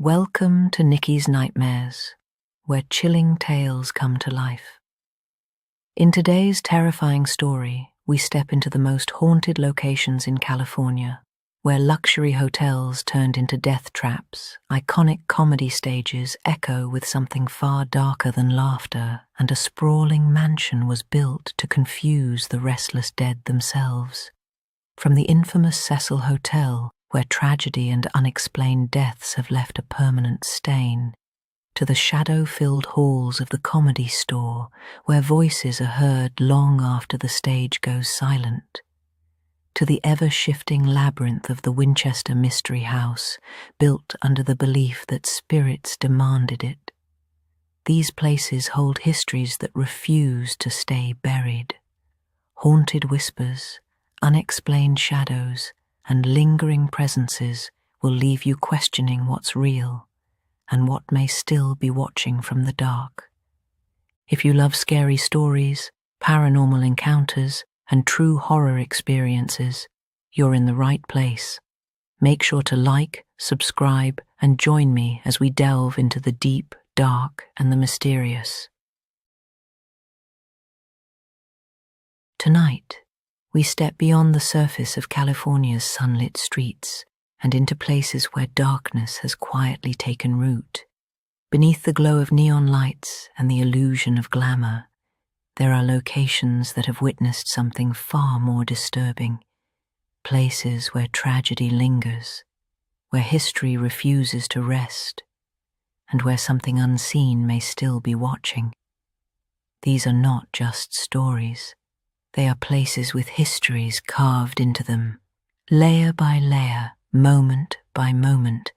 Welcome to Nikki's Nightmares, where chilling tales come to life. In today's terrifying story, we step into the most haunted locations in California, where luxury hotels turned into death traps, iconic comedy stages echo with something far darker than laughter, and a sprawling mansion was built to confuse the restless dead themselves. From the infamous Cecil Hotel, where tragedy and unexplained deaths have left a permanent stain, to the shadow-filled halls of the Comedy Store, where voices are heard long after the stage goes silent, to the ever-shifting labyrinth of the Winchester Mystery House, built under the belief that spirits demanded it. These places hold histories that refuse to stay buried. Haunted whispers, unexplained shadows, and lingering presences will leave you questioning what's real and what may still be watching from the dark. If you love scary stories, paranormal encounters, and true horror experiences, you're in the right place. Make sure to like, subscribe, and join me as we delve into the deep, dark, and the mysterious. Tonight, we step beyond the surface of California's sunlit streets and into places where darkness has quietly taken root. Beneath the glow of neon lights and the illusion of glamour, there are locations that have witnessed something far more disturbing. Places where tragedy lingers, where history refuses to rest, and where something unseen may still be watching. These are not just stories. They are places with histories carved into them, layer by layer, moment by moment,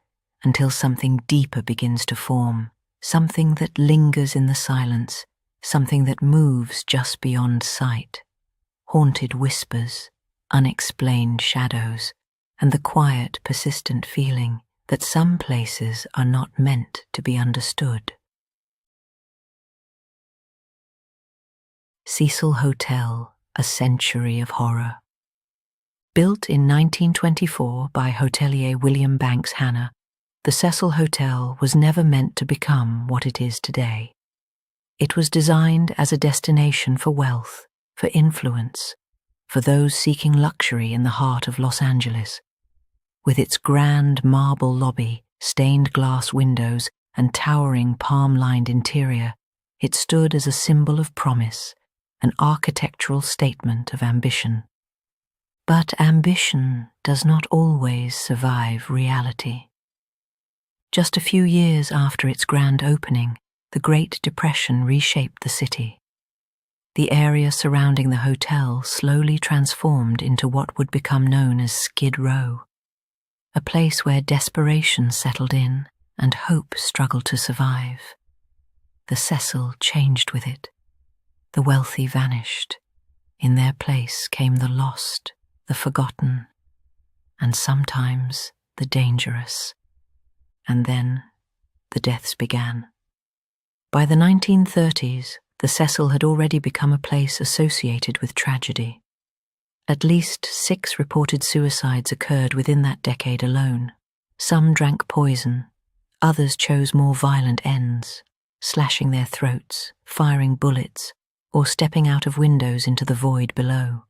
until something deeper begins to form, something that lingers in the silence, something that moves just beyond sight. Haunted whispers, unexplained shadows, and the quiet, persistent feeling that some places are not meant to be understood. Cecil Hotel, a century of horror. Built in 1924 by hotelier William Banks Hanna, the Cecil Hotel was never meant to become what it is today. It was designed as a destination for wealth, for influence, for those seeking luxury in the heart of Los Angeles. With its grand marble lobby, stained glass windows, and towering palm-lined interior, it stood as a symbol of promise, an architectural statement of ambition. But ambition does not always survive reality. Just a few years after its grand opening, the Great Depression reshaped the city. The area surrounding the hotel slowly transformed into what would become known as Skid Row, a place where desperation settled in and hope struggled to survive. The Cecil changed with it. The wealthy vanished. In their place came the lost, the forgotten, and sometimes the dangerous. And then the deaths began. By the 1930s, the Cecil had already become a place associated with tragedy. At least 6 reported suicides occurred within that decade alone. Some drank poison, others chose more violent ends, slashing their throats, firing bullets, or stepping out of windows into the void below.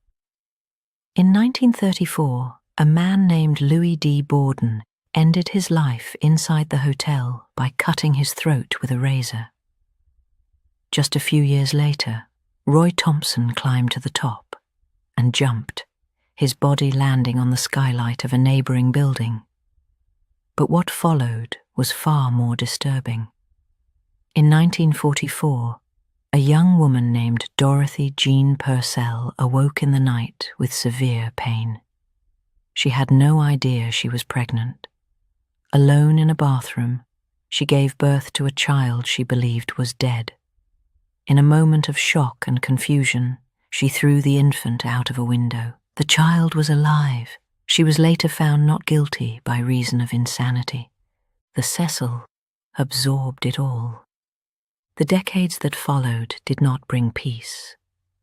In 1934, a man named Louis D. Borden ended his life inside the hotel by cutting his throat with a razor. Just a few years later, Roy Thompson climbed to the top and jumped, his body landing on the skylight of a neighboring building. But what followed was far more disturbing. In 1944, a young woman named Dorothy Jean Purcell awoke in the night with severe pain. She had no idea she was pregnant. Alone in a bathroom, she gave birth to a child she believed was dead. In a moment of shock and confusion, she threw the infant out of a window. The child was alive. She was later found not guilty by reason of insanity. The Cecil absorbed it all. The decades that followed did not bring peace.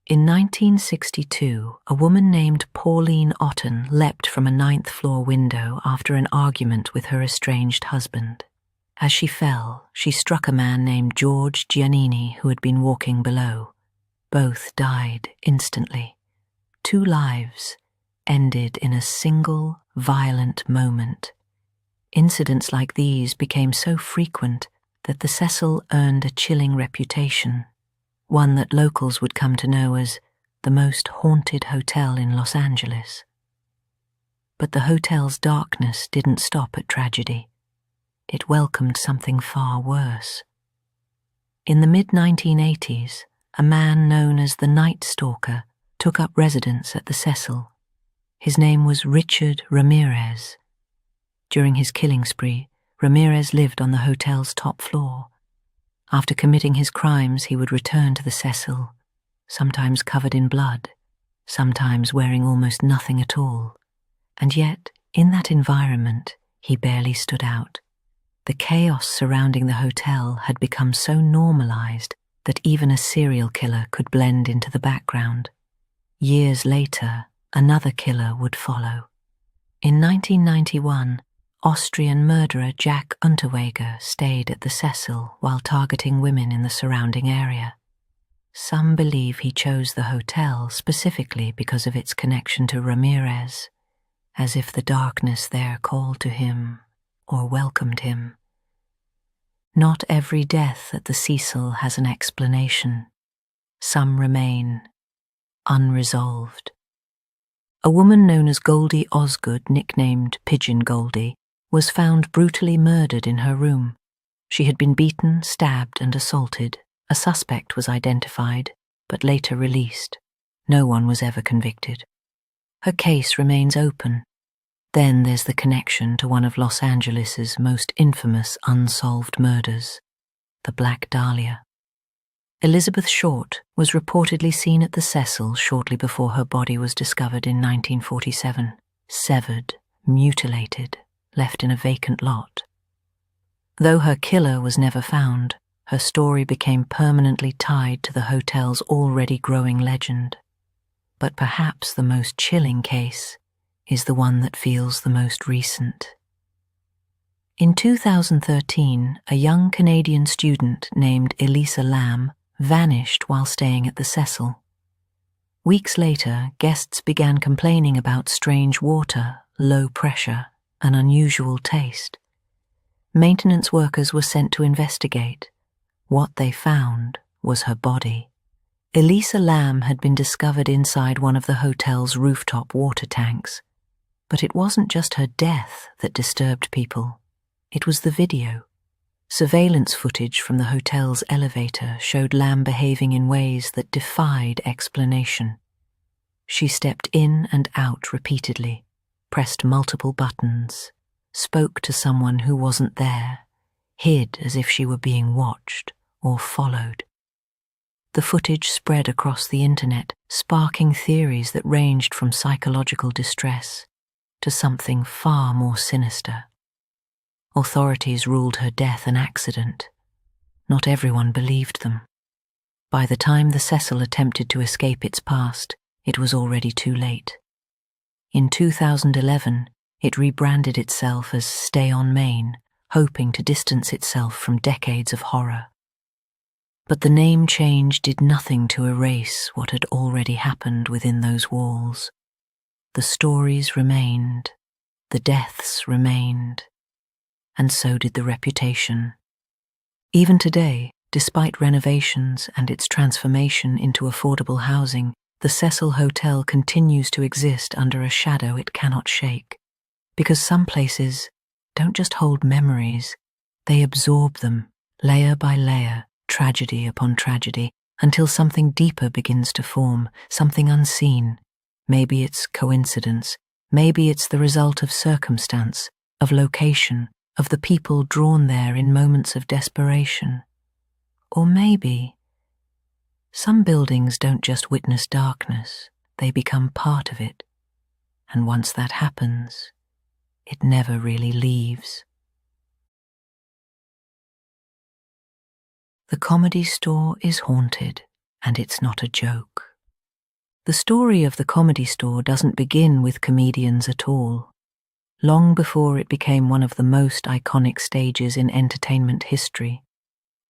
In 1962, a woman named Pauline Otten leapt from a 9th-floor window after an argument with her estranged husband. As she fell, she struck a man named George Giannini who had been walking below. Both died instantly. 2 lives ended in a single, violent moment. Incidents like these became so frequent that the Cecil earned a chilling reputation, one that locals would come to know as the most haunted hotel in Los Angeles. But the hotel's darkness didn't stop at tragedy. It welcomed something far worse. In the mid-1980s, a man known as the Night Stalker took up residence at the Cecil. His name was Richard Ramirez. During his killing spree, Ramirez lived on the hotel's top floor. After committing his crimes, he would return to the Cecil, sometimes covered in blood, sometimes wearing almost nothing at all. And yet, in that environment, he barely stood out. The chaos surrounding the hotel had become so normalized that even a serial killer could blend into the background. Years later, another killer would follow. In 1991, Austrian murderer Jack Unterweger stayed at the Cecil while targeting women in the surrounding area. Some believe he chose the hotel specifically because of its connection to Ramirez, as if the darkness there called to him or welcomed him. Not every death at the Cecil has an explanation. Some remain unresolved. A woman known as Goldie Osgood, nicknamed Pigeon Goldie, was found brutally murdered in her room. She had been beaten, stabbed, and assaulted. A suspect was identified, but later released. No one was ever convicted. Her case remains open. Then there's the connection to one of Los Angeles's most infamous unsolved murders, the Black Dahlia. Elizabeth Short was reportedly seen at the Cecil shortly before her body was discovered in 1947, severed, mutilated, left in a vacant lot. Though her killer was never found, her story became permanently tied to the hotel's already growing legend. But perhaps the most chilling case is the one that feels the most recent. In 2013, a young Canadian student named Elisa Lam vanished while staying at the Cecil. Weeks later, guests began complaining about strange water, low pressure, an unusual taste. Maintenance workers were sent to investigate. What they found was her body. Elisa Lam had been discovered inside one of the hotel's rooftop water tanks. But it wasn't just her death that disturbed people. It was the video. Surveillance footage from the hotel's elevator showed Lam behaving in ways that defied explanation. She stepped in and out repeatedly, pressed multiple buttons, spoke to someone who wasn't there, hid as if she were being watched or followed. The footage spread across the internet, sparking theories that ranged from psychological distress to something far more sinister. Authorities ruled her death an accident. Not everyone believed them. By the time the Cecil attempted to escape its past, it was already too late. In 2011, it rebranded itself as Stay on Main, hoping to distance itself from decades of horror. But the name change did nothing to erase what had already happened within those walls. The stories remained, the deaths remained, and so did the reputation. Even today, despite renovations and its transformation into affordable housing, the Cecil Hotel continues to exist under a shadow it cannot shake. Because some places don't just hold memories, they absorb them, layer by layer, tragedy upon tragedy, until something deeper begins to form, something unseen. Maybe it's coincidence, maybe it's the result of circumstance, of location, of the people drawn there in moments of desperation. Or maybe some buildings don't just witness darkness, they become part of it. And once that happens, it never really leaves. The Comedy Store is haunted, and it's not a joke. The story of the Comedy Store doesn't begin with comedians at all. long before it became one of the most iconic stages in entertainment history.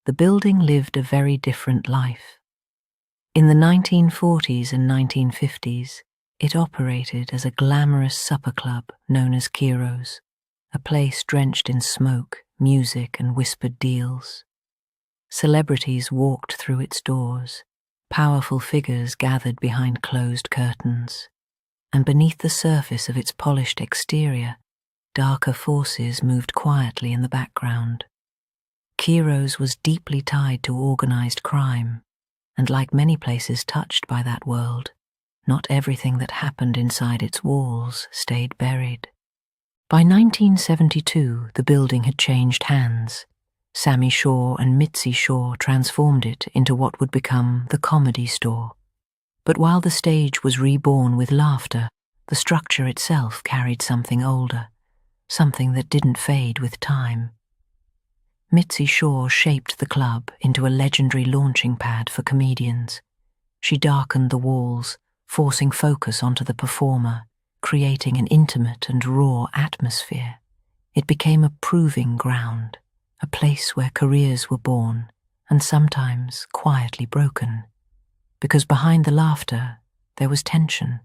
The building lived a very different life. In the 1940s and 1950s, it operated as a glamorous supper club known as Ciro's, a place drenched in smoke, music, and whispered deals. Celebrities walked through its doors, powerful figures gathered behind closed curtains, and beneath the surface of its polished exterior, darker forces moved quietly in the background. Ciro's was deeply tied to organized crime, and like many places touched by that world, not everything that happened inside its walls stayed buried. By 1972, the building had changed hands. Sammy Shaw and Mitzi Shaw transformed it into what would become the Comedy Store. But while the stage was reborn with laughter, the structure itself carried something older, something that didn't fade with time. Mitzi Shaw shaped the club into a legendary launching pad for comedians. She darkened the walls, forcing focus onto the performer, creating an intimate and raw atmosphere. It became a proving ground, a place where careers were born and sometimes quietly broken, because behind the laughter there was tension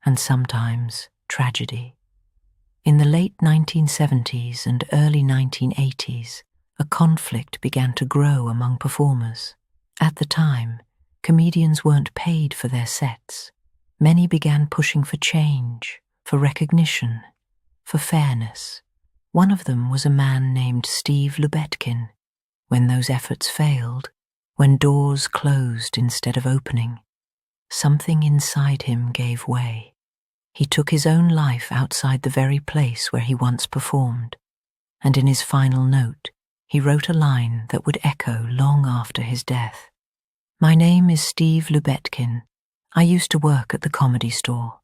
and sometimes tragedy. In the late 1970s and early 1980s, a conflict began to grow among performers. At the time, comedians weren't paid for their sets. Many began pushing for change, for recognition, for fairness. One of them was a man named Steve Lubetkin. When those efforts failed, when doors closed instead of opening, something inside him gave way. He took his own life outside the very place where he once performed, and in his final note, he wrote a line that would echo long after his death. "My name is Steve Lubetkin. I used to work at the Comedy Store."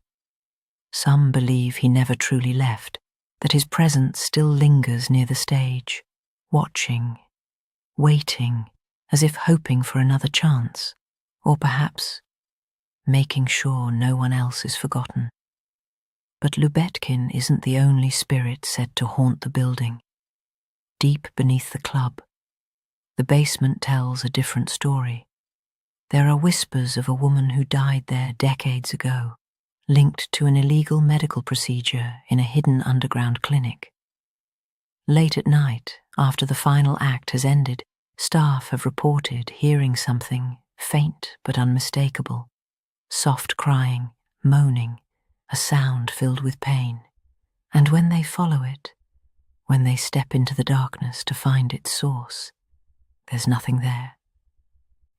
Some believe he never truly left, that his presence still lingers near the stage, watching, waiting, as if hoping for another chance, or perhaps making sure no one else is forgotten. But Lubetkin isn't the only spirit said to haunt the building. Deep beneath the club, the basement tells a different story. There are whispers of a woman who died there decades ago, linked to an illegal medical procedure in a hidden underground clinic. Late at night, after the final act has ended, staff have reported hearing something faint but unmistakable, soft crying, moaning, a sound filled with pain. And when they follow it, when they step into the darkness to find its source, there's nothing there.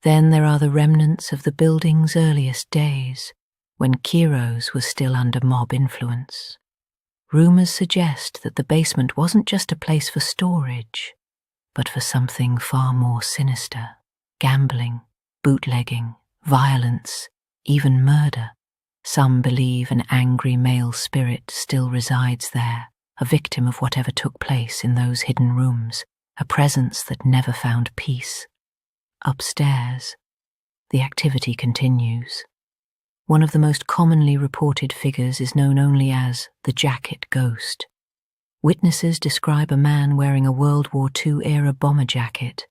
Then there are the remnants of the building's earliest days, when Ciro's was still under mob influence. Rumors suggest that the basement wasn't just a place for storage, but for something far more sinister: gambling, bootlegging, violence, even murder. Some believe an angry male spirit still resides there, a victim of whatever took place in those hidden rooms, a presence that never found peace. Upstairs, the activity continues. One of the most commonly reported figures is known only as the Jacket Ghost. Witnesses describe a man wearing a World War II-era bomber jacket,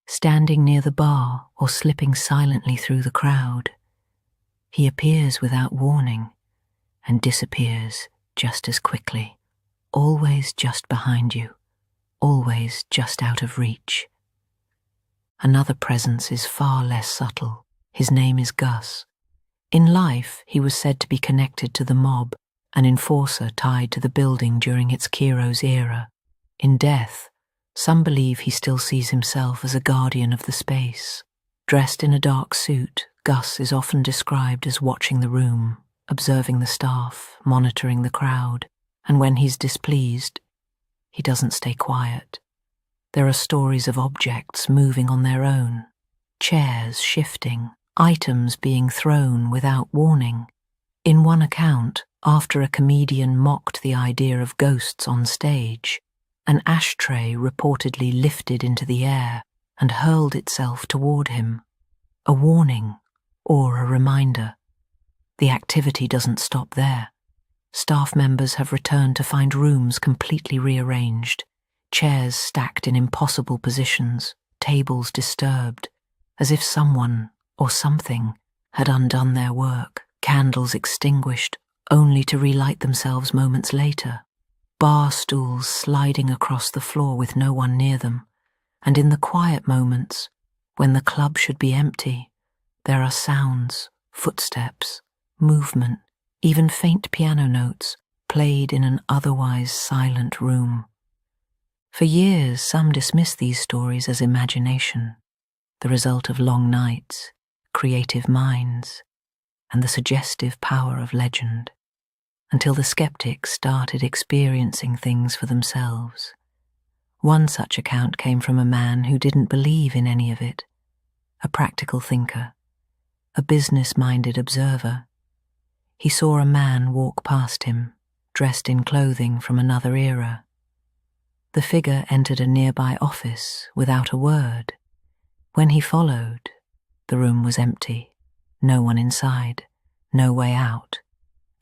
standing near the bar or slipping silently through the crowd. He appears without warning and disappears just as quickly, always just behind you, always just out of reach. Another presence is far less subtle. His name is Gus. In life, he was said to be connected to the mob, an enforcer tied to the building during its Ciro's era. In death, some believe he still sees himself as a guardian of the space. Dressed in a dark suit, Gus is often described as watching the room, observing the staff, monitoring the crowd, and when he's displeased, he doesn't stay quiet. There are stories of objects moving on their own, chairs shifting, items being thrown without warning. In one account, after a comedian mocked the idea of ghosts on stage, an ashtray reportedly lifted into the air and hurled itself toward him. A warning or a reminder. The activity doesn't stop there. Staff members have returned to find rooms completely rearranged, chairs stacked in impossible positions, tables disturbed, as if someone or something had undone their work, candles extinguished, only to relight themselves moments later, bar stools sliding across the floor with no one near them, and in the quiet moments, when the club should be empty, there are sounds, footsteps, movement, even faint piano notes played in an otherwise silent room. For years, some dismissed these stories as imagination, the result of long nights, creative minds, and the suggestive power of legend, until the skeptics started experiencing things for themselves. One such account came from a man who didn't believe in any of it, a practical thinker, a business-minded observer. He saw a man walk past him, dressed in clothing from another era. The figure entered a nearby office without a word. When he followed, the room was empty, no one inside, no way out.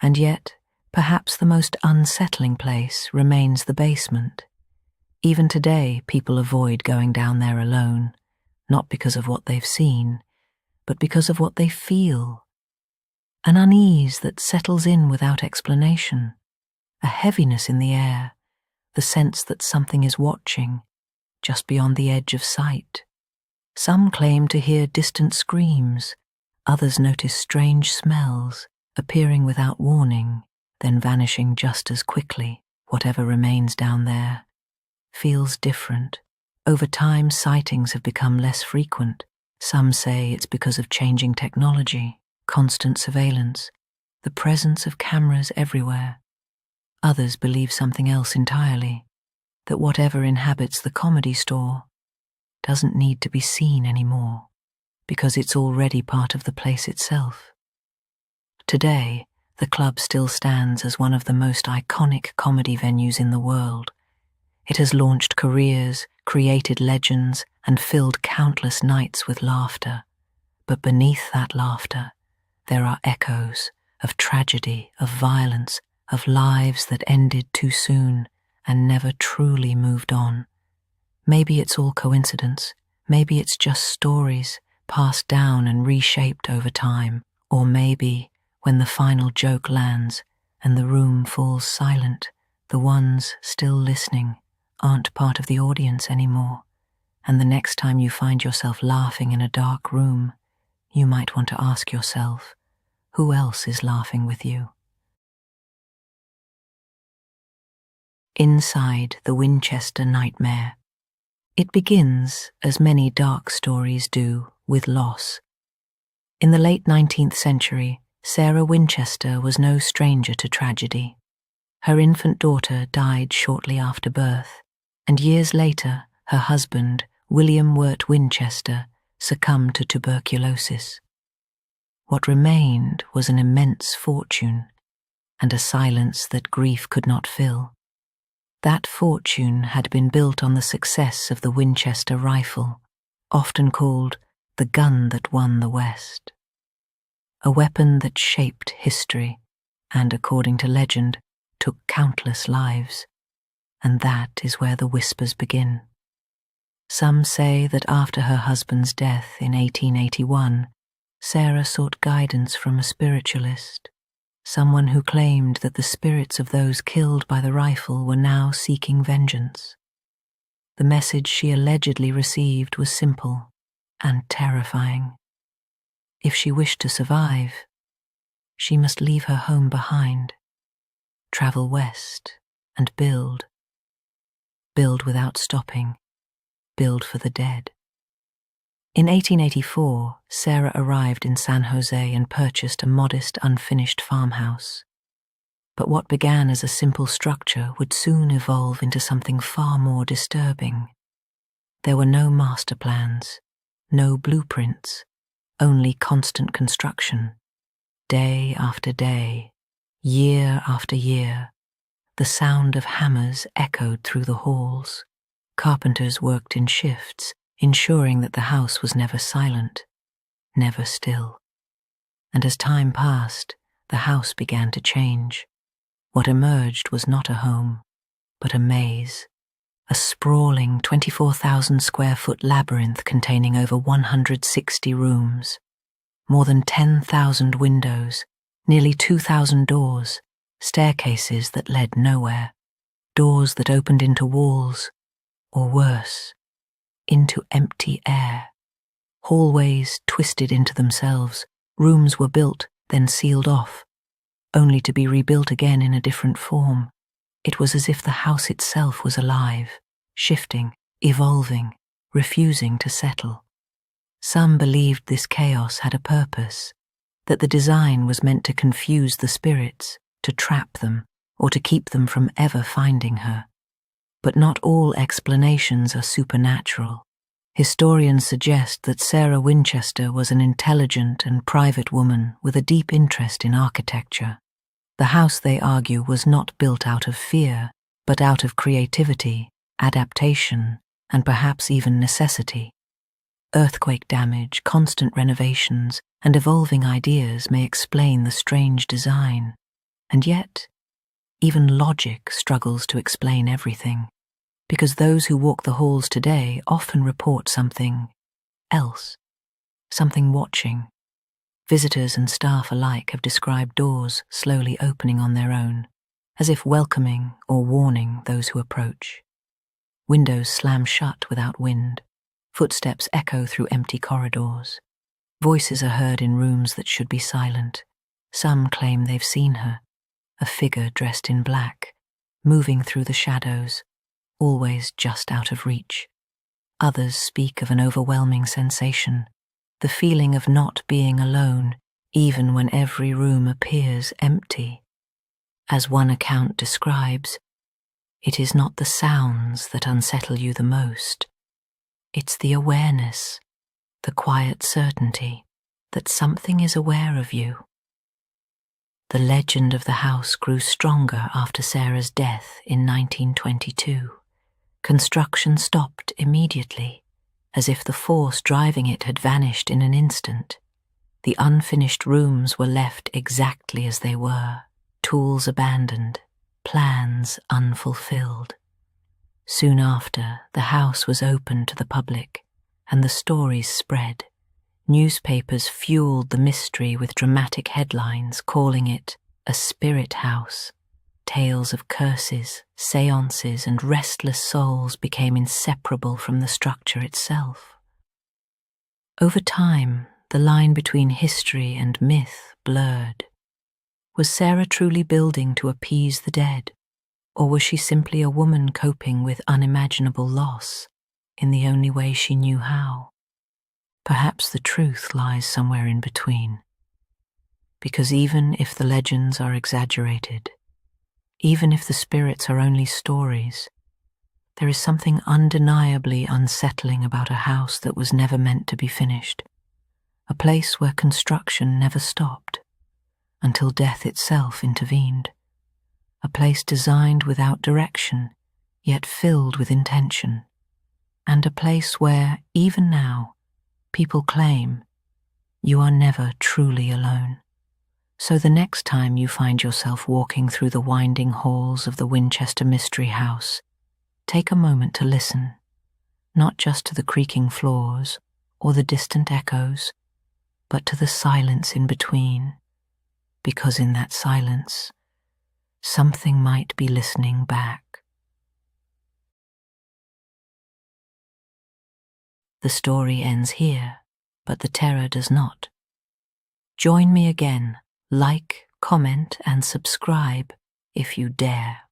And yet, perhaps the most unsettling place remains the basement. Even today, people avoid going down there alone, not because of what they've seen, but because of what they feel. An unease that settles in without explanation, a heaviness in the air, the sense that something is watching, just beyond the edge of sight. Some claim to hear distant screams, others notice strange smells, appearing without warning, then vanishing just as quickly. Whatever remains down there feels different. Over time, sightings have become less frequent. Some say it's because of changing technology, constant surveillance, the presence of cameras everywhere. Others believe something else entirely, that whatever inhabits the comedy store doesn't need to be seen anymore, because it's already part of the place itself. Today, the club still stands as one of the most iconic comedy venues in the world. It has launched careers, created legends, and filled countless nights with laughter. But beneath that laughter, there are echoes of tragedy, of violence, of lives that ended too soon and never truly moved on. Maybe it's all coincidence, maybe it's just stories passed down and reshaped over time, or maybe, when the final joke lands and the room falls silent, the ones still listening aren't part of the audience anymore, and the next time you find yourself laughing in a dark room, you might want to ask yourself, who else is laughing with you? Inside the Winchester Nightmare. It begins, as many dark stories do, with loss. In the late 19th century, Sarah Winchester was no stranger to tragedy. Her infant daughter died shortly after birth, and years later, her husband, William Wirt Winchester, succumbed to tuberculosis. What remained was an immense fortune, and a silence that grief could not fill. That fortune had been built on the success of the Winchester rifle, often called the gun that won the West. A weapon that shaped history and, according to legend, took countless lives. And that is where the whispers begin. Some say that after her husband's death in 1881, Sarah sought guidance from a spiritualist, someone who claimed that the spirits of those killed by the rifle were now seeking vengeance. The message she allegedly received was simple and terrifying. If she wished to survive, she must leave her home behind, travel west, and build. Build without stopping, build for the dead. In 1884, Sarah arrived in San Jose and purchased a modest, unfinished farmhouse. But what began as a simple structure would soon evolve into something far more disturbing. There were no master plans, no blueprints, only constant construction. Day after day, year after year, the sound of hammers echoed through the halls. Carpenters worked in shifts, ensuring that the house was never silent, never still. And as time passed, the house began to change. What emerged was not a home, but a maze, a sprawling 24,000 square foot labyrinth containing over 160 rooms, more than 10,000 windows, nearly 2,000 doors, staircases that led nowhere, doors that opened into walls, or worse, into empty air. Hallways twisted into themselves, rooms were built, then sealed off, only to be rebuilt again in a different form. It was as if the house itself was alive, shifting, evolving, refusing to settle. Some believed this chaos had a purpose, that the design was meant to confuse the spirits, to trap them, or to keep them from ever finding her. But not all explanations are supernatural. Historians suggest that Sarah Winchester was an intelligent and private woman with a deep interest in architecture. The house, they argue, was not built out of fear, but out of creativity, adaptation, and perhaps even necessity. Earthquake damage, constant renovations, and evolving ideas may explain the strange design. And yet, even logic struggles to explain everything, because those who walk the halls today often report something else, something watching. Visitors and staff alike have described doors slowly opening on their own, as if welcoming or warning those who approach. Windows slam shut without wind. Footsteps echo through empty corridors. Voices are heard in rooms that should be silent. Some claim they've seen her, a figure dressed in black, moving through the shadows, always just out of reach. Others speak of an overwhelming sensation, the feeling of not being alone, even when every room appears empty. As one account describes, it is not the sounds that unsettle you the most. It's the awareness, the quiet certainty that something is aware of you. The legend of the house grew stronger after Sarah's death in 1922. Construction stopped immediately, as if the force driving it had vanished in an instant. The unfinished rooms were left exactly as they were, tools abandoned, plans unfulfilled. Soon after, the house was opened to the public, and the stories spread. Newspapers fueled the mystery with dramatic headlines calling it a spirit house. Tales of curses, seances, and restless souls became inseparable from the structure itself. Over time, the line between history and myth blurred. Was Sarah truly building to appease the dead, or was she simply a woman coping with unimaginable loss in the only way she knew how? Perhaps the truth lies somewhere in between. Because even if the legends are exaggerated, even if the spirits are only stories, there is something undeniably unsettling about a house that was never meant to be finished, a place where construction never stopped, until death itself intervened, a place designed without direction, yet filled with intention, and a place where, even now, people claim you are never truly alone. So the next time you find yourself walking through the winding halls of the Winchester Mystery House, take a moment to listen, not just to the creaking floors or the distant echoes, but to the silence in between, because in that silence, something might be listening back. The story ends here, but the terror does not. Join me again. Like, comment, and subscribe if you dare.